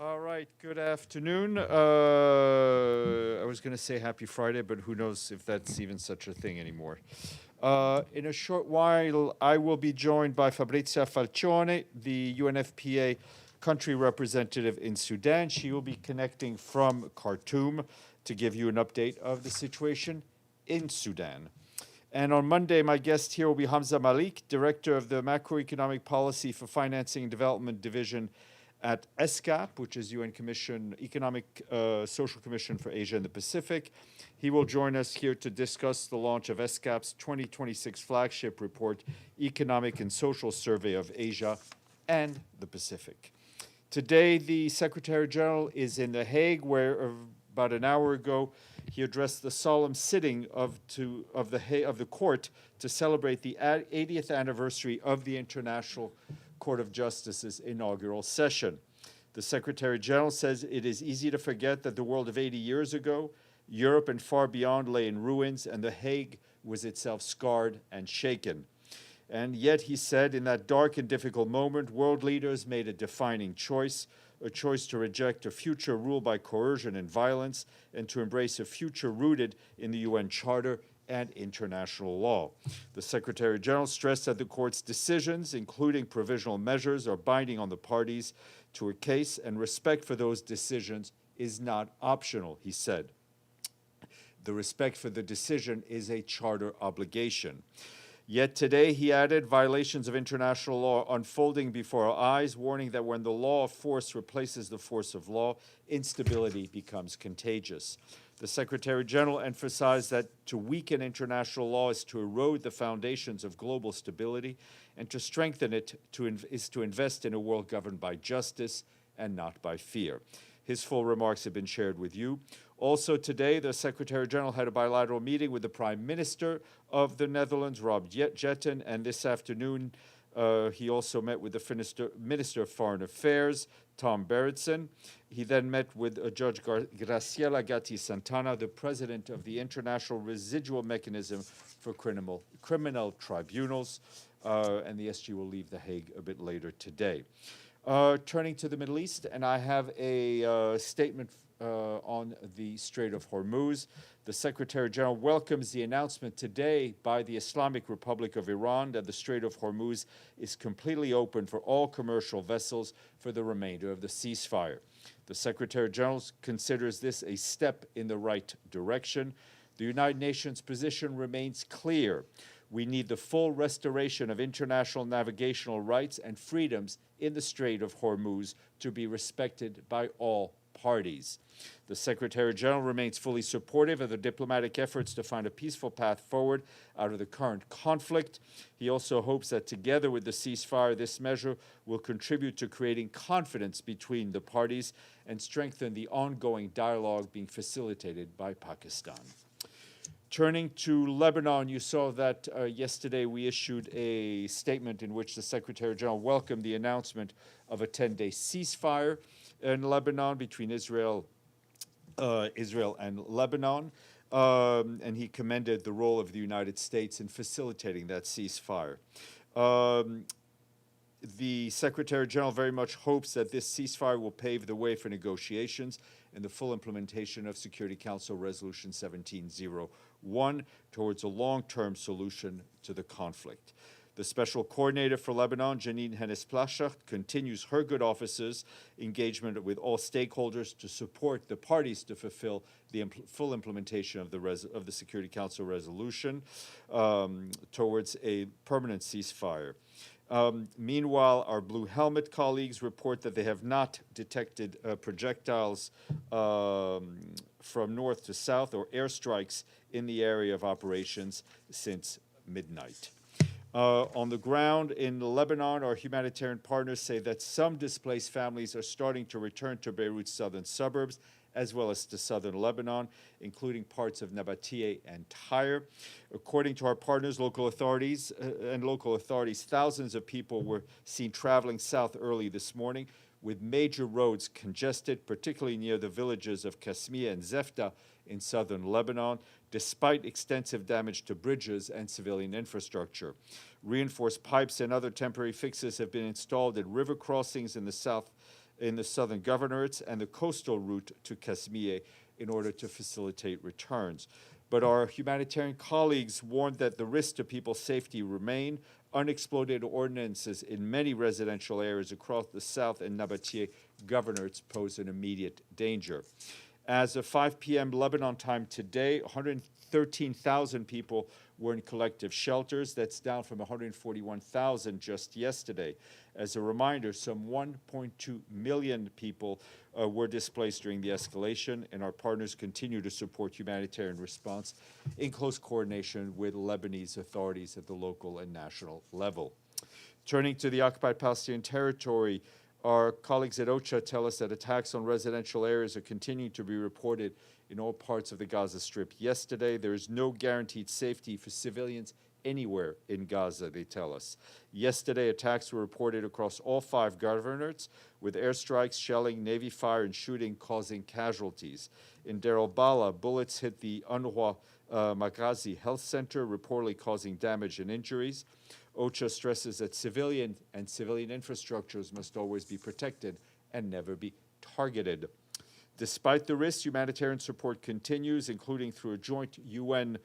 All right, good afternoon. I was going to say happy Friday, but who knows if that's even such a thing anymore. In a short while, I will be joined by Fabrizia Falcione, the UNFPA country representative in Sudan. She will be connecting from Khartoum to give you an update of the situation in Sudan. And on Monday, my guest here will be Hamza Malik, Director of the Macroeconomic Policy for Financing and Development Division at ESCAP, which is UN Commission, Economic Social Commission for Asia and the Pacific. He will join us here to discuss the launch of ESCAP's 2026 flagship report, Economic and Social Survey of Asia and the Pacific. Today, the Secretary General is in The Hague, where about an hour ago, he addressed the solemn sitting of the court to celebrate the 80th anniversary of the International Court of Justice's inaugural session. The Secretary General says it is easy to forget that the world of 80 years ago, Europe and far beyond lay in ruins, and The Hague was itself scarred and shaken. And yet, he said, in that dark and difficult moment, world leaders made a defining choice, a choice to reject a future ruled by coercion and violence, and to embrace a future rooted in the UN Charter and international law. The Secretary General stressed that the court's decisions, including provisional measures, are binding on the parties to a case, and respect for those decisions is not optional, he said. The respect for the decision is a charter obligation. Yet today, he added, violations of international law are unfolding before our eyes, warning that when the law of force replaces the force of law, instability becomes contagious. The Secretary General emphasized that to weaken international law is to erode the foundations of global stability, and to strengthen it is to invest in a world governed by justice and not by fear. His full remarks have been shared with you. Also today, the Secretary General had a bilateral meeting with the Prime Minister of the Netherlands, Rob Jetten, and this afternoon he also met with the Minister of Foreign Affairs, Tom Berendsen. He then met with Judge Graciela Gatti Santana, the president of the International Residual Mechanism for Criminal Tribunals, and the SG will leave The Hague a bit later today. Turning to the Middle East, and I have a statement on the Strait of Hormuz. The Secretary General welcomes the announcement today by the Islamic Republic of Iran that the Strait of Hormuz is completely open for all commercial vessels for the remainder of the ceasefire. The Secretary General considers this a step in the right direction. The United Nations position remains clear. We need the full restoration of international navigational rights and freedoms in the Strait of Hormuz to be respected by all parties. The Secretary General remains fully supportive of the diplomatic efforts to find a peaceful path forward out of the current conflict. He also hopes that together with the ceasefire, this measure will contribute to creating confidence between the parties and strengthen the ongoing dialogue being facilitated by Pakistan. Turning to Lebanon, you saw that yesterday we issued a statement in which the Secretary General welcomed the announcement of a 10-day ceasefire in Lebanon between Israel and Lebanon, and he commended the role of the United States in facilitating that ceasefire. The Secretary General very much hopes that this ceasefire will pave the way for negotiations and the full implementation of Security Council Resolution 1701 towards a long-term solution to the conflict. The Special Coordinator for Lebanon, Janine Hennes-Plasschaert, continues her good office's engagement with all stakeholders to support the parties to fulfill the full implementation of the Security Council resolution towards a permanent ceasefire. Meanwhile, our Blue Helmet colleagues report that they have not detected projectiles from north to south or airstrikes in the area of operations since midnight. On the ground in Lebanon, our humanitarian partners say that some displaced families are starting to return to Beirut's southern suburbs, as well as to southern Lebanon, including parts of Nabatea and Tyre. According to our partners, local authorities, thousands of people were seen traveling south early this morning, with major roads congested, particularly near the villages of Kasmia and Zefta in southern Lebanon, despite extensive damage to bridges and civilian infrastructure. Reinforced pipes and other temporary fixes have been installed at river crossings in the south in the southern governorates and the coastal route to Kasmiyeh in order to facilitate returns. But our humanitarian colleagues warned that the risk to people's safety remain. Unexploded ordnances in many residential areas across the south and Nabatea governorates pose an immediate danger. As of 5 p.m. Lebanon time today, 113,000 people were in collective shelters. That's down from 141,000 just yesterday. As a reminder, some 1.2 million people were displaced during the escalation, and our partners continue to support humanitarian response in close coordination with Lebanese authorities at the local and national level. Turning to the occupied Palestinian territory, our colleagues at OCHA tell us that attacks on residential areas are continuing to be reported in all parts of the Gaza Strip. Yesterday, there is no guaranteed safety for civilians anywhere in Gaza, they tell us. Yesterday, attacks were reported across all 5 governorates, with airstrikes, shelling, Navy fire, and shooting causing casualties. In Deir al-Balah, bullets hit the UNRWA Maghazi Health Center, reportedly causing damage and injuries. OCHA stresses that civilian infrastructures must always be protected and never be targeted. Despite the risks, humanitarian support continues, including through a joint UN-run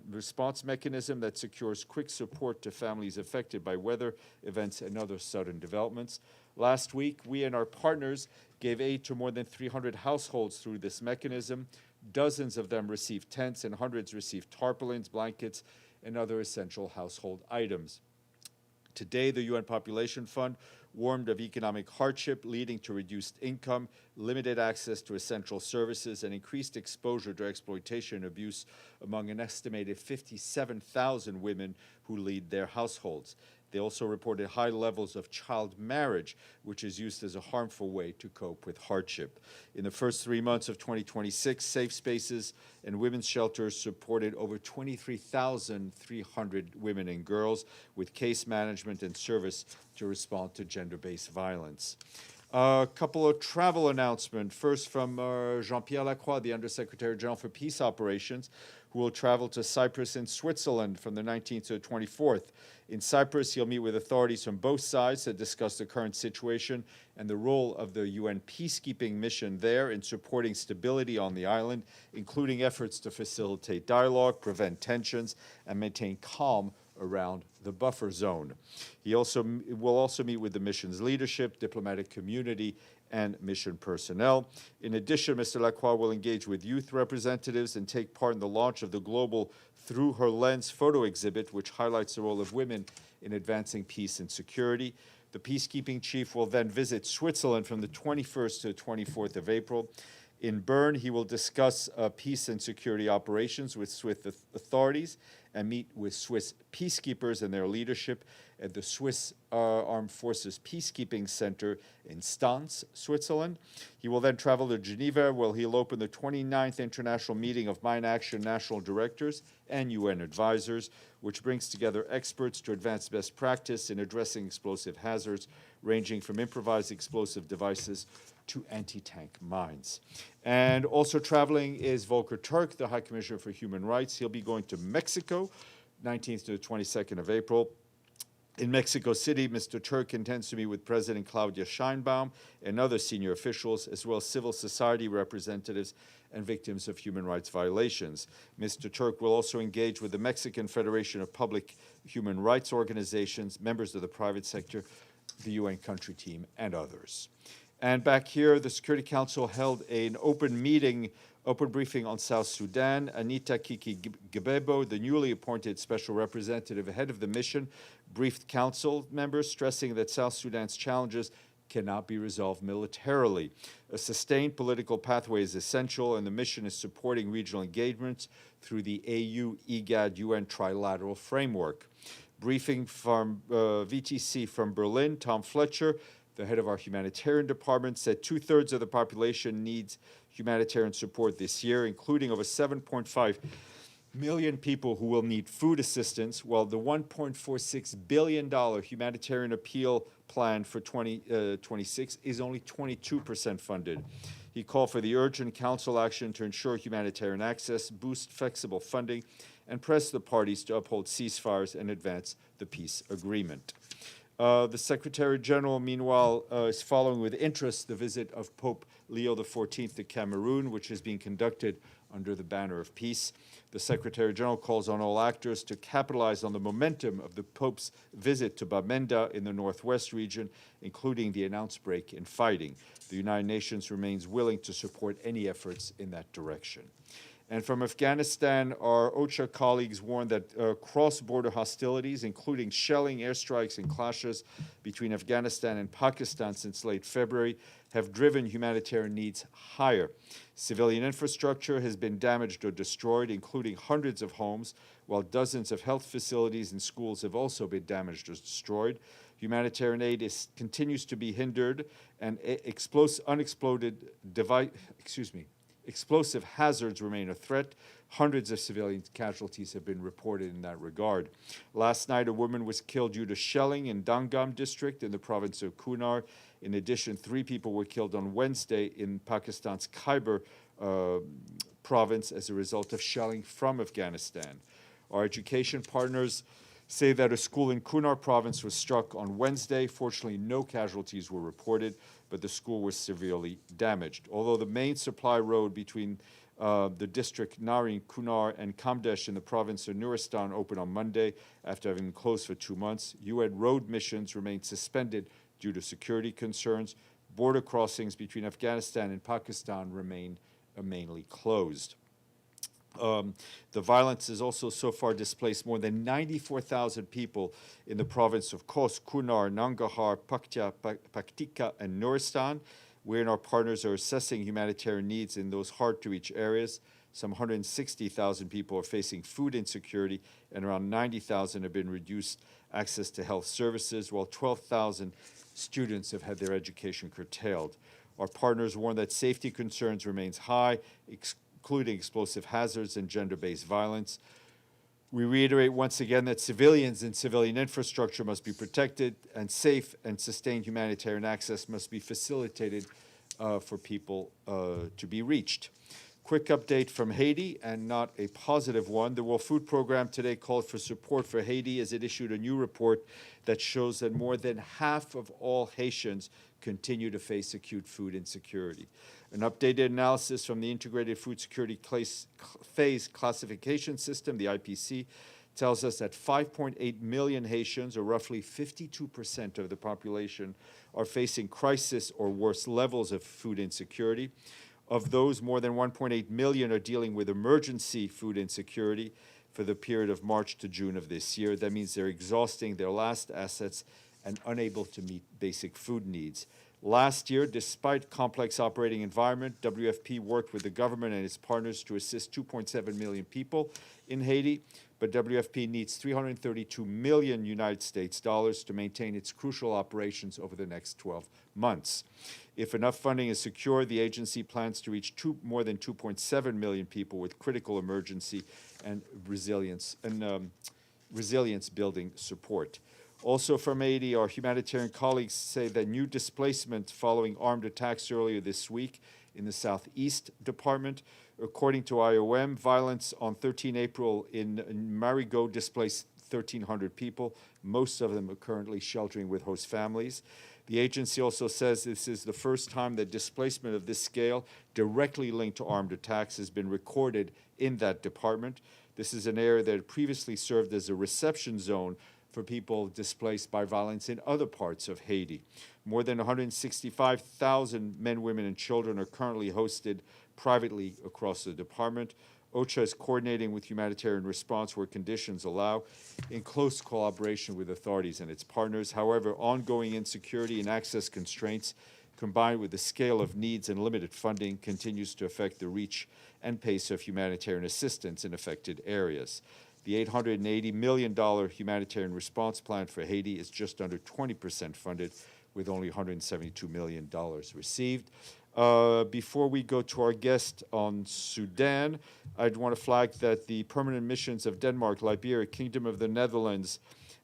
response mechanism that secures quick support to families affected by weather events and other sudden developments. Last week, we and our partners gave aid to more than 300 households through this mechanism. Dozens of them received tents and hundreds received tarpaulins, blankets, and other essential household items. Today, the UN Population Fund warned of economic hardship leading to reduced income, limited access to essential services, and increased exposure to exploitation and abuse among an estimated 57,000 women who lead their households. They also reported high levels of child marriage, which is used as a harmful way to cope with hardship. In the first 3 months of 2026, safe spaces and women's shelters supported over 23,300 women and girls with case management and service to respond to gender-based violence. A couple of travel announcements. First from Jean-Pierre Lacroix, the Undersecretary General for Peace Operations, who will travel to Cyprus and Switzerland from the 19th to the 24th. In Cyprus, he'll meet with authorities from both sides to discuss the current situation and the role of the UN peacekeeping mission there in supporting stability on the island, including efforts to facilitate dialogue, prevent tensions, and maintain calm around the buffer zone. He will also meet with the mission's leadership, diplomatic community, and mission personnel. In addition, Mr. Lacroix will engage with youth representatives and take part in the launch of the global Through Her Lens photo exhibit, which highlights the role of women in advancing peace and security. The peacekeeping chief will then visit Switzerland from the 21st to the 24th of April. In Bern, he will discuss peace and security operations with Swiss authorities and meet with Swiss peacekeepers and their leadership at the Swiss Armed Forces Peacekeeping Center in Stans, Switzerland. He will then travel to Geneva, where he'll open the 29th International Meeting of Mine Action National Directors and UN advisors, which brings together experts to advance best practice in addressing explosive hazards, ranging from improvised explosive devices to anti-tank mines. And also traveling is Volker Turk, the High Commissioner for Human Rights. He'll be going to Mexico, 19th to the 22nd of April. In Mexico City, Mr. Turk intends to meet with President Claudia Sheinbaum and other senior officials, as well as civil society representatives and victims of human rights violations. Mr. Turk will also engage with the Mexican Federation of Public Human Rights Organizations, members of the private sector, the UN country team, and others. And back here, the Security Council held an open briefing on South Sudan. Anita Kiki-Gebebo, the newly appointed special representative head of the mission, briefed council members, stressing that South Sudan's challenges cannot be resolved militarily. A sustained political pathway is essential, and the mission is supporting regional engagements through the AU-IGAD-UN trilateral framework. Briefing from VTC from Berlin, Tom Fletcher, the head of our humanitarian department, said 2/3 of the population needs humanitarian support this year, including over 7.5 million people who will need food assistance, while the $1.46 billion humanitarian appeal plan for 2026 is only 22% funded. He called for the urgent council action to ensure humanitarian access, boost flexible funding, and press the parties to uphold ceasefires and advance the peace agreement. The Secretary General, meanwhile, is following with interest the visit of Pope Leo XIV to Cameroon, which is being conducted under the banner of peace. The Secretary General calls on all actors to capitalize on the momentum of the Pope's visit to Bamenda in the northwest region, including the announced break in fighting. The United Nations remains willing to support any efforts in that direction. And from Afghanistan, our OCHA colleagues warned that cross-border hostilities, including shelling, airstrikes, and clashes between Afghanistan and Pakistan since late February, have driven humanitarian needs higher. Civilian infrastructure has been damaged or destroyed, including hundreds of homes, while dozens of health facilities and schools have also been damaged or destroyed. Humanitarian aid continues to be hindered, and explosive hazards remain a threat. Hundreds of civilian casualties have been reported in that regard. Last night, a woman was killed due to shelling in Dangam district in the province of Kunar. In addition, 3 people were killed on Wednesday in Pakistan's Khyber province as a result of shelling from Afghanistan. Our education partners say that a school in Kunar province was struck on Wednesday. Fortunately, no casualties were reported, but the school was severely damaged. Although the main supply road between the district Narin, Kunar, and Kamdesh in the province of Nuristan opened on Monday after having been closed for 2 months, UN road missions remained suspended due to security concerns. Border crossings between Afghanistan and Pakistan remain mainly closed. The violence has also so far displaced more than 94,000 people in the province of Kos, Kunar, Nangarhar, Paktika, and Nuristan. We and our partners are assessing humanitarian needs in those hard-to-reach areas. Some 160,000 people are facing food insecurity, and around 90,000 have been reduced access to health services, while 12,000 students have had their education curtailed. Our partners warn that safety concerns remains high, including explosive hazards and gender-based violence. We reiterate once again that civilians and civilian infrastructure must be protected, and safe and sustained humanitarian access must be facilitated for people to be reached. Quick update from Haiti, and not a positive one. The World Food Program today called for support for Haiti as it issued a new report that shows that more than half of all Haitians continue to face acute food insecurity. An updated analysis from the Integrated Food Security Phase Classification System, the IPC, tells us that 5.8 million Haitians, or roughly 52% of the population, are facing crisis or worse levels of food insecurity. Of those, more than 1.8 million are dealing with emergency food insecurity for the period of March to June of this year. That means they're exhausting their last assets and unable to meet basic food needs. Last year, despite complex operating environment, WFP worked with the government and its partners to assist 2.7 million people in Haiti, but WFP needs 332 million United States dollars to maintain its crucial operations over the next 12 months. If enough funding is secured, the agency plans to reach more than 2.7 million people with critical emergency and resilience building support. Also from Haiti, our humanitarian colleagues say that new displacement following armed attacks earlier this week in the Southeast Department. According to IOM, violence on 13 April in Marigot displaced 1,300 people. Most of them are currently sheltering with host families. The agency also says this is the first time that displacement of this scale, directly linked to armed attacks, has been recorded in that department. This is an area that had previously served as a reception zone for people displaced by violence in other parts of Haiti. More than 165,000 men, women, and children are currently hosted privately across the department. OCHA is coordinating with humanitarian response where conditions allow, in close collaboration with authorities and its partners. However, ongoing insecurity and access constraints, combined with the scale of needs and limited funding, continues to affect the reach and pace of humanitarian assistance in affected areas. The $880 million humanitarian response plan for Haiti is just under 20% funded, with only $172 million received. Before we go to our guest on Sudan, I'd want to flag that the permanent missions of Denmark, Liberia, Kingdom of the Netherlands,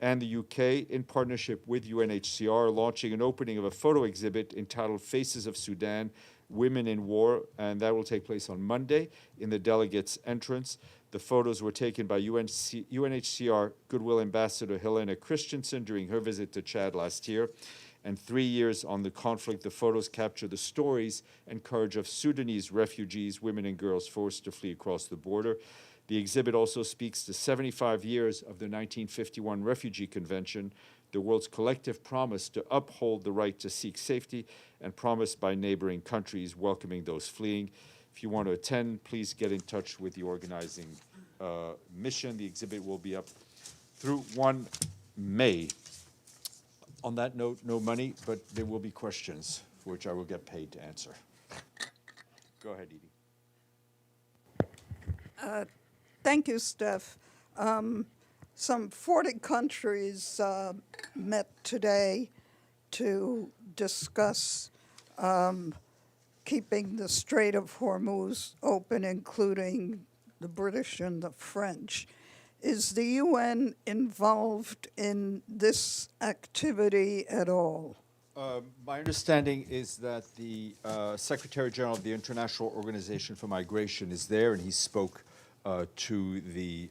and the UK, in partnership with UNHCR, are launching an opening of a photo exhibit entitled Faces of Sudan, Women in War, and that will take place on Monday in the delegates' entrance. The photos were taken by UNHCR Goodwill Ambassador Helena Christensen during her visit to Chad last year. And 3 years on the conflict, the photos capture the stories and courage of Sudanese refugees, women and girls forced to flee across the border. The exhibit also speaks to 75 years of the 1951 Refugee Convention, the world's collective promise to uphold the right to seek safety and promised by neighboring countries welcoming those fleeing. If you want to attend, please get in touch with the organizing mission. The exhibit will be up through 1 May. On that note, no money, but there will be questions for which I will get paid to answer. Go ahead, Edie. Thank you, Steph. Some 40 countries met today to discuss keeping the Strait of Hormuz open, including the British and the French. Is the UN involved in this activity at all? My understanding is that the Secretary General of the International Organization for Migration is there, and he spoke to the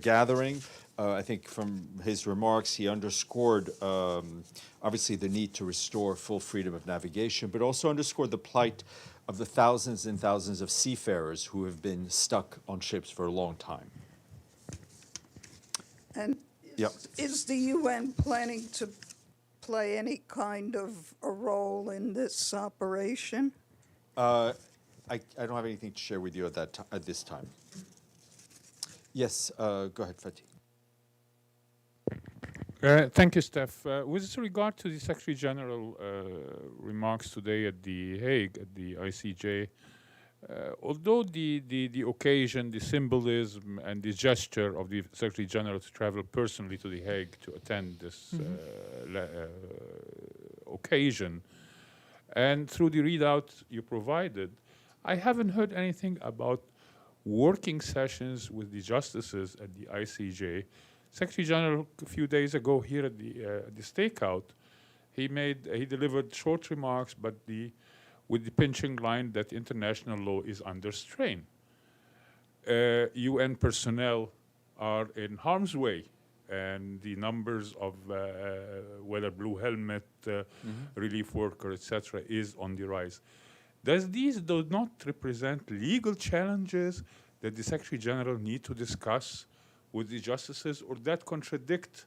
gathering. I think from his remarks, he underscored obviously the need to restore full freedom of navigation, but also underscored the plight of the thousands and thousands of seafarers who have been stuck on ships for a long time. And is the UN planning to play any kind of a role in this operation? I don't have anything to share with you at this time. Yes, go ahead, Fatih. Thank you, Steph. With regard to the Secretary General remarks today at the Hague, at the ICJ, although the occasion, the symbolism, and the gesture of the Secretary General to travel personally to the Hague to attend this occasion, and through the readout you provided, I haven't heard anything about working sessions with the justices at the ICJ. Secretary General, a few days ago here at the stakeout, he delivered short remarks, but with the pinching line that international law is under strain. UN personnel are in harm's way, and the numbers of whether blue helmet, relief worker, etc., is on the rise. Does these do not represent legal challenges that the Secretary General need to discuss with the justices, or that contradict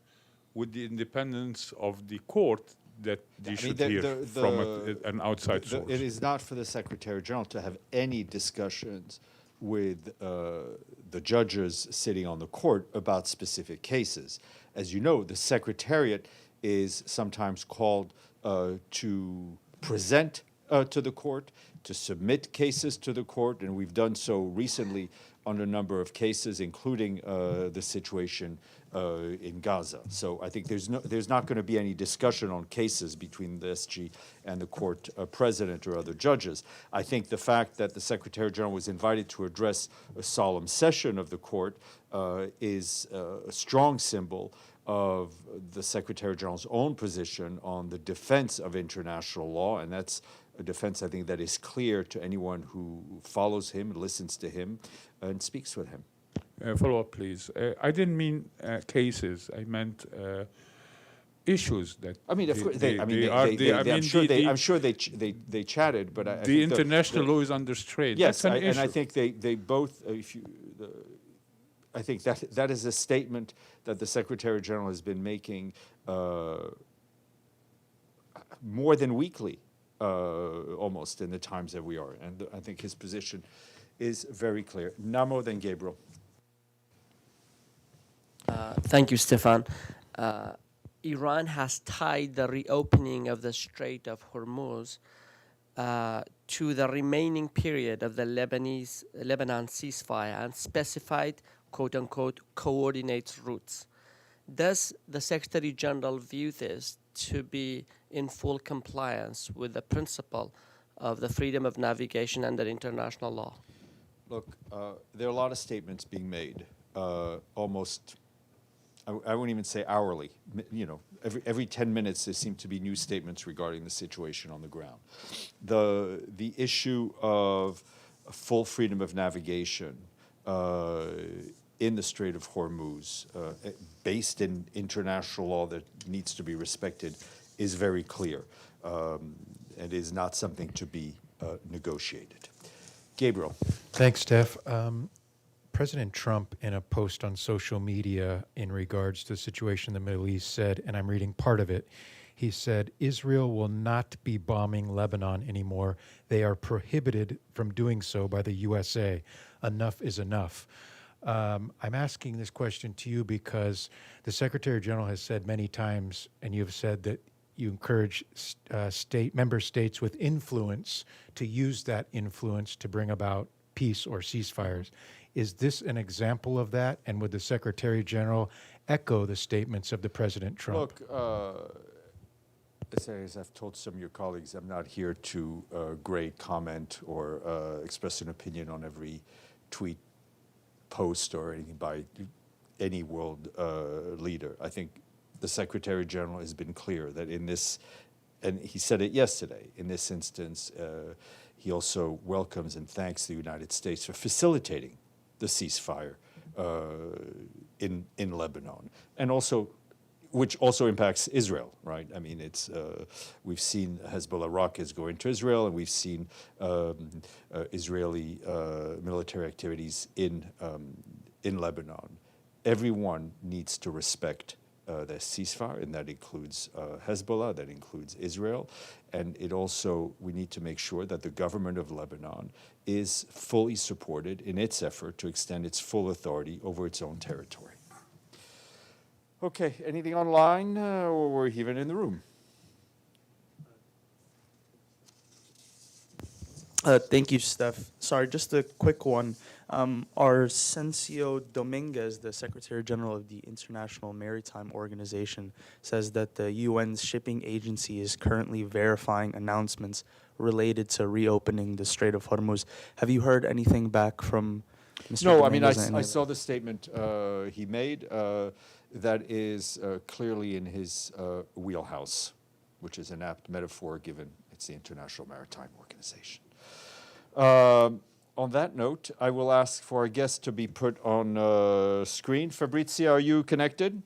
with the independence of the court that they should hear from an outside source? It is not for the Secretary General to have any discussions with the judges sitting on the court about specific cases. As you know, the Secretariat is sometimes called to present to the court, to submit cases to the court, and we've done so recently on a number of cases, including the situation in Gaza. So I think there's not going to be any discussion on cases between the SG and the court president or other judges. I think the fact that the Secretary General was invited to address a solemn session of the court is a strong symbol of the Secretary General's own position on the defense of international law, and that's a defense, I think, that is clear to anyone who follows him, listens to him, and speaks with him. Follow up, please. I didn't mean cases. I meant issues that. I mean, of course, I'm sure they chatted, but the international law is under strain. Yes, and I think they both. I think that is a statement that the Secretary General has been making more than weekly. Almost in the times that we are. And I think his position is very clear. Namo, then Gabriel. Thank you, Stéphane. Iran has tied the reopening of the Strait of Hormuz to the remaining period of the Lebanon ceasefire and specified, quote-unquote, coordinate routes. Does the Secretary General view this to be in full compliance with the principle of the freedom of navigation under international law? Look, there are a lot of statements being made, almost, I won't even say hourly. You know, every 10 minutes there seem to be new statements regarding the situation on the ground. The issue of full freedom of navigation in the Strait of Hormuz, based in international law that needs to be respected, is very clear and is not something to be negotiated. Gabriel. Thanks, Steph. President Trump, in a post on social media in regards to the situation in the Middle East, said, and I'm reading part of it, he said, Israel will not be bombing Lebanon anymore. They are prohibited from doing so by the USA. Enough is enough. I'm asking this question to you because the Secretary General has said many times, and you've said that you encourage member states with influence to use that influence to bring about peace or ceasefires. Is this an example of that? And would the Secretary General echo the statements of the President Trump? Look, as I've told some of your colleagues, I'm not here to grade, comment, or express an opinion on every tweet, post, or anything by any world leader. I think the Secretary General has been clear that in this, and he said it yesterday, in this instance, he also welcomes and thanks the United States for facilitating the ceasefire in Lebanon, and also, which also impacts Israel, right? I mean, it's we've seen Hezbollah rockets go into Israel, and we've seen Israeli military activities in Lebanon. Everyone needs to respect the ceasefire, and that includes Hezbollah, that includes Israel, and it also, we need to make sure that the government of Lebanon is fully supported in its effort to extend its full authority over its own territory. Okay, anything online or even in the room? Thank you, Steph. Sorry, just a quick one. Arsenio Dominguez, the Secretary General of the International Maritime Organization, says that the UN's shipping agency is currently verifying announcements related to reopening the Strait of Hormuz. Have you heard anything back from Mr. No, I mean, Dominguez? I saw the statement he made. That is clearly in his wheelhouse, which is an apt metaphor given it's the International Maritime Organization. On that note, I will ask for our guest to be put on screen. Fabrizia, are you connected?